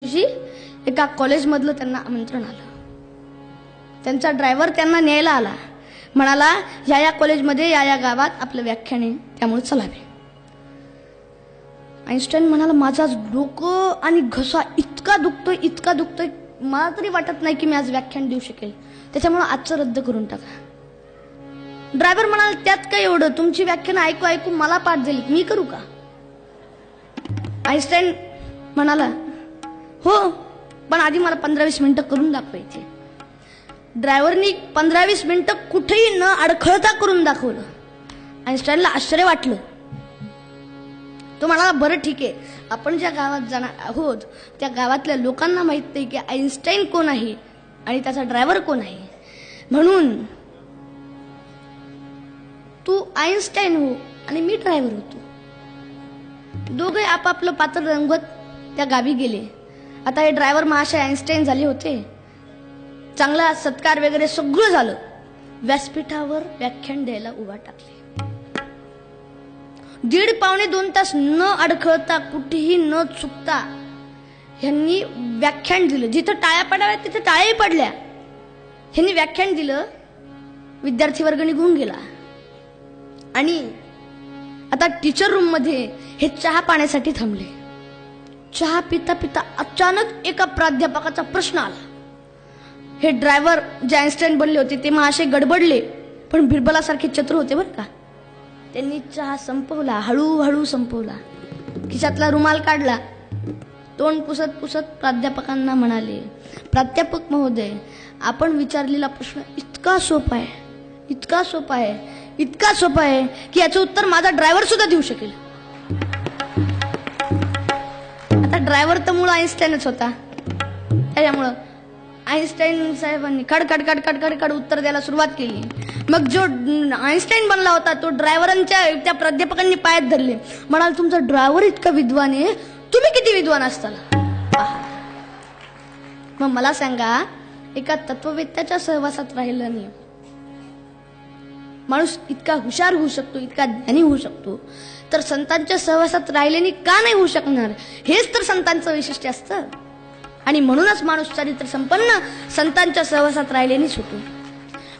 दिवशी एका कॉलेजमधलं त्यांना आमंत्रण आलं. त्यांचा ड्रायव्हर त्यांना न्यायला आला. म्हणाला, या कॉलेजमध्ये या गावात आपलं व्याख्यान आहे, त्यामुळे चलावे. आईन्स्टाईन म्हणाला, माझा डोकं आणि घसा इतका दुखतोय, मला तरी वाटत नाही की मी आज व्याख्यान देऊ शकेल, त्याच्यामुळे आजचं रद्द करून टाका. ड्रायव्हर म्हणाला, त्यात काय एवढं, तुमची व्याख्यान ऐकू ऐकू मला पाठ झाली, मी करू का? आईन्स्टाईन म्हणाला, हो, पण आधी मला 15-20 मिनिटं करून दाखवायची. ड्रायव्हरनी 15-20 मिनिटं कुठेही न अडखळता करून दाखवलं. आईन्स्टाईनला आश्चर्य वाटलं. तो म्हणाला, बरं ठीक आहे, आपण ज्या गावात जाणार आहोत त्या गावातल्या लोकांना माहित नाही की आईन्स्टाईन कोण आहे आणि त्याचा ड्रायव्हर कोण आहे, म्हणून तू आईन्स्टाईन हो आणि मी ड्रायव्हर होतो. दोघे आपापलं पात्र रंगवत त्या गावी गेले. आता हे ड्रायव्हर महाशय आईन्स्टाईन झाले होते. चांगला सत्कार वगैरे सगळं झालं. व्यासपीठावर व्याख्यान द्यायला उभा टाकले. 1.5-2 तास न अडखळता, कुठेही न चुकता ह्यांनी व्याख्यान दिलं. जिथं टाळ्या पडाव्या तिथं टाळ्याही पडल्या. ह्यांनी व्याख्यान दिलं. विद्यार्थी वर्ग निघून गेला आणि आता टीचर रूम मध्ये हे चहा पाण्यासाठी थांबले. चहा पिता पिता अचानक एका प्राध्यापकाचा प्रश्न आला. हे ड्रायव्हर जे आईन्स्टाईन बनले होते ते महाशय गडबडले, पण बिरबलासारखे चतुर होते बरं का. त्यांनी चहा संपवला, हळूहळू संपवला. खिशातला रुमाल काढला, तोंड पुसत पुसत प्राध्यापकांना म्हणाले, प्राध्यापक महोदय, आपण विचारलेला प्रश्न इतका सोपा आहे की याचं उत्तर माझा ड्रायव्हर सुद्धा देऊ शकेल. आता ड्रायव्हर तर मूळ आईन्स्टाईनच होता. त्याच्यामुळं आईन्स्टाईन साहेबांनी खड उत्तर द्यायला सुरुवात केली. मग जो आईन्स्टाईन बनला होता तो ड्रायव्हरांच्या त्या प्राध्यापकांनी पायात धरले. म्हणाल, तुमचा ड्रायव्हर इतका विद्वान आहे, तुम्ही किती विद्वान असताल? मग मला सांगा, एका तत्ववेत्याच्या सहवासात राहिला नाही माणूस इतका हुशार होऊ शकतो, इतका ज्ञानी होऊ शकतो, तर संतांच्या सहवासात राहिल्याने का नाही होऊ शकणार? हेच तर संतांचं वैशिष्ट्य असतं. आणि म्हणूनच माणूस चारित्र संपन्न संतांच्या सहवासात राहिल्यानेच होतो.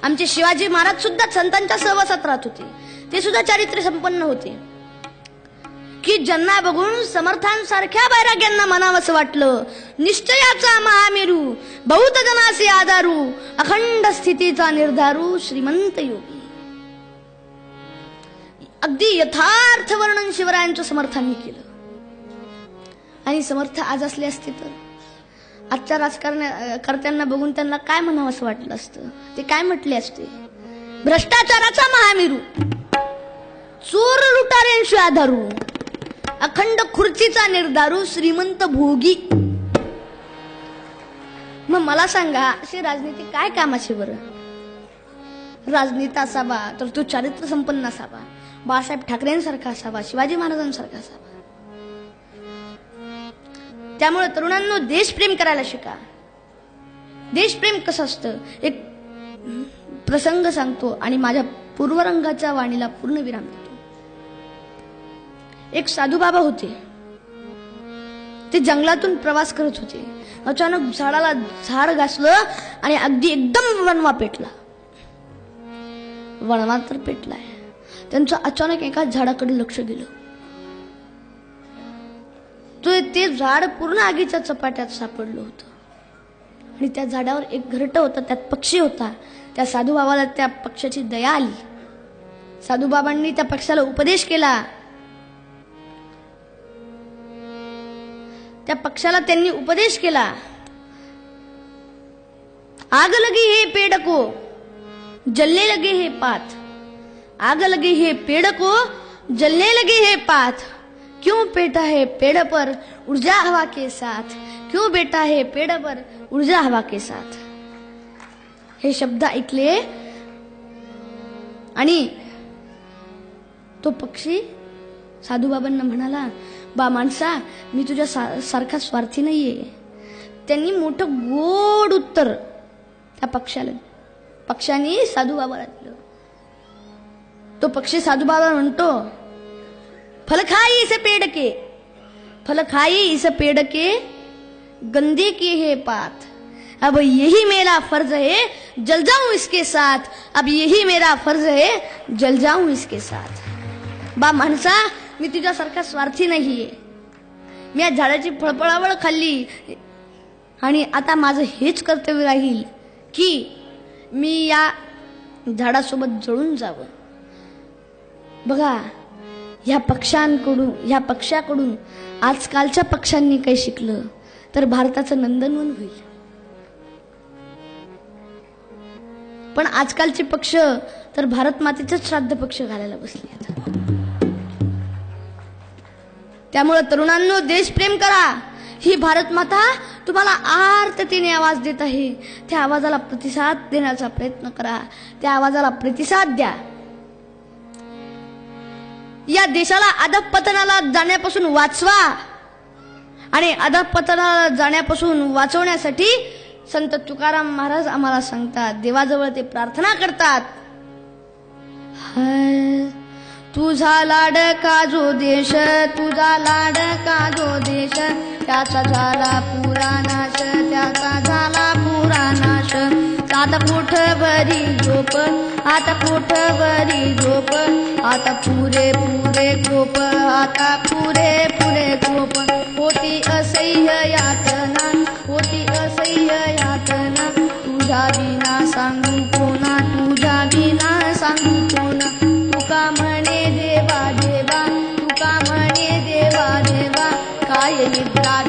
आमचे शिवाजी महाराज सुद्धा संतांच्या सहवासात राहत होते. ते सुद्धा चारित्र्य संपन्न होते. की ज्यांना बघून समर्थांसारख्या बैराग्यांना म्हणावंसं वाटलं, निश्चयाचा महामेरू, बहुत जनासे आधारू, अखंड स्थितीचा निर्धारू, श्रीमंत योगी. अगदी यथार्थ वर्णन शिवरायांच्या समर्थांनी केलं. आणि समर्थ आज असले असते तर आजच्या राजकारण्यांना बघून त्यांना काय म्हणावं असं वाटलं असतं? ते काय म्हटले असते? भ्रष्टाचाराचा महामेरू, चोर लुटाऱ्यांशी आधारू, अखंड खुर्चीचा निर्धारू, श्रीमंत भोगी. मग मला सांगा, अशी राजनीती काय कामाची बरं? राजनीती असावा तर तो चारित्र्य संपन्न असावा, बाळासाहेब ठाकरेंसारखा असावा, शिवाजी महाराजांसारखा असावा. त्यामुळे तरुणांनो, देशप्रेम करायला शिका. देशप्रेम कसं असतं एक प्रसंग सांगतो आणि माझ्या पूर्वरंगाच्या वाणीला पूर्ण विराम देतो. एक साधू बाबा होते. ते जंगलातून प्रवास करत होते. अचानक झाडाला झाड घासलं आणि अगदी एकदम वणवा पेटला. वणवा तर पेटलाय. त्यांचं अचानक एका झाडाकडे लक्ष गेलं. ते झाड पूर्ण आगीच्या चपाट्यात सापडलं होतं आणि त्या झाडावर एक घरटं होतं, त्यात पक्षी होता. त्या साधूबाबाला त्या पक्षाची दया आली. साधूबाबांनी त्या पक्षाला उपदेश केला. त्या पक्षाला त्यांनी उपदेश केला, आग लगी हे पेड़ को जलने लगे हे पात, आग लगी है पेड़ को जलने लगे है पात, क्यों बेटा है पेड़ पर ऊर्जा हवा के साथ, क्यों बेटा है पेड़ पर ऊर्जा हवा के साथ. हे शब्द ऐकले आणि तो पक्षी साधूबाबांना म्हणाला, बा माणसा, मी तुझ्या सारखा स्वार्थी नाहीये. त्यांनी मोठं गोड उत्तर त्या पक्षाने साधूबाबाला दिलं. तो पक्षी साधूबाबा म्हणतो, फल खाई इस पेड़ के गंदे किए है पात, अब यही मेरा फर्ज है जल जाऊं इसके साथ, अब यही मेरा फर्ज है जल जाऊं इसके साथ. बा माणसा, मी तुझ्यासारखा स्वार्थी नाहीये. मी या झाडाची फळफळावळ खाल्ली आणि आता माझं हेच कर्तव्य राहील की मी या झाडासोबत जळून जावं. बघा, ह्या पक्षाकडून आजकालच्या पक्षांनी काही शिकलं तर भारताचं नंदनवन होईल. पण आजकालचे पक्ष तर भारत मातेचेच श्राद्ध पक्ष घालायला बसले आहेत. त्यामुळे तरुणांनो, देशप्रेम करा. ही भारत माता तुम्हाला आर्ततेने आवाज देत आहे. त्या आवाजाला प्रतिसाद देण्याचा प्रयत्न करा. त्या आवाजाला प्रतिसाद द्या. या देशाला अधःपतनाला जाण्यापासून वाचवा. आणि अधःपतनाला जाण्यापासून वाचवण्यासाठी संत तुकाराम महाराज आम्हाला सांगतात, देवाजवळ ते प्रार्थना करतात, तुझा लाडका जो देश, तुझा लाडका जो देश, त्याचा झाला पुरा नाश, त्याचा झाला पुरा नाश. आता पोटभरी झोप, आता पोटभरी झोप, आता पुरे पुरे गोप, आता पुरे पुरे गोप. होती असह्य यातना, होती असह्य यातना, तुझ्या विना सांगू कोणा, तुझ्या विना सांगू कोणा. तुका म्हणे देवा देवा, तुका म्हणे देवा देवा, काय निद्रा